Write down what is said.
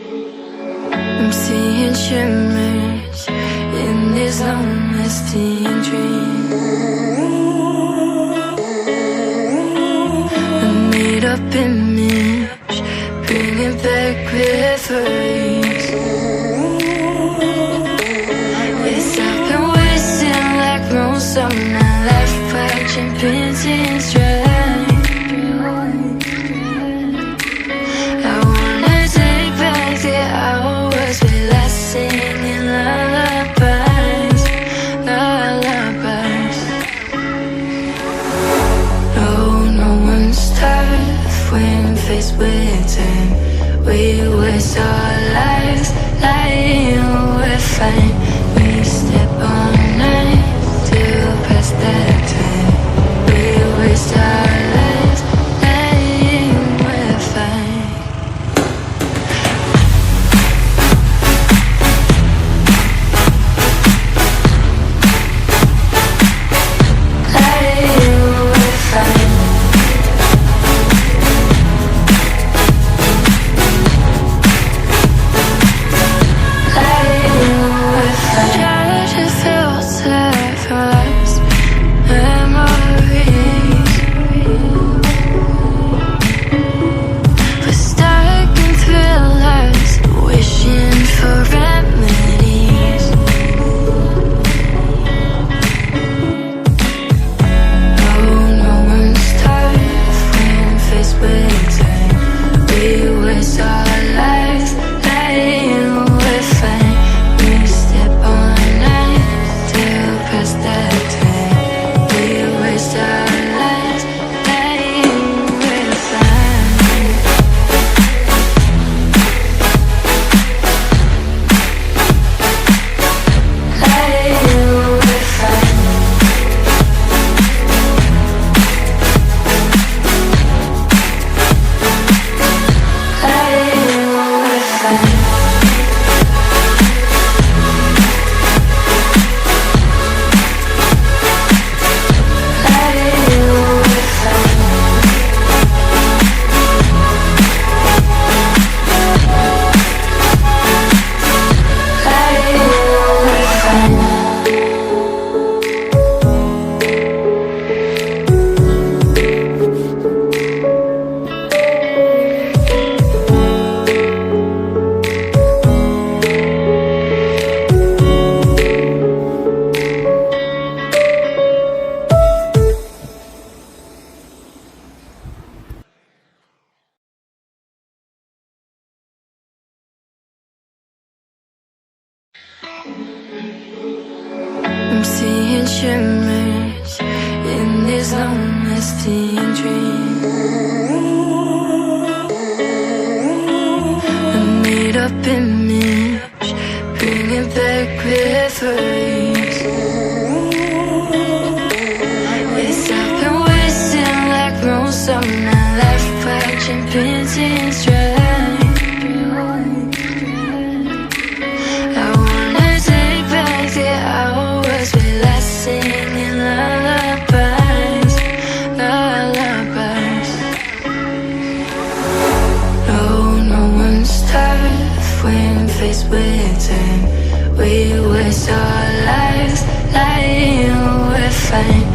I'm seeing shimmers in these long-lasting dreams. A made-up image, bringing back memories. Yes, I've been wasting like most of my life, watching paintings dry. I wanna take back the hours we last singing lullabies, lullabies. No one's tough when faced with time. We waste our lives lying we're fine. We step on night to pass that time. We waste our lives lying we're fine. Lying we're fine. I'm seeing shimmers in these long-lasting dreams. A made-up image, bringing back memories. Yes, I've been wasting like most of my life, watching paintings dry. Singing lullabies, lullabies. No one's tough when faced with time. We waste our lives lying we're fine.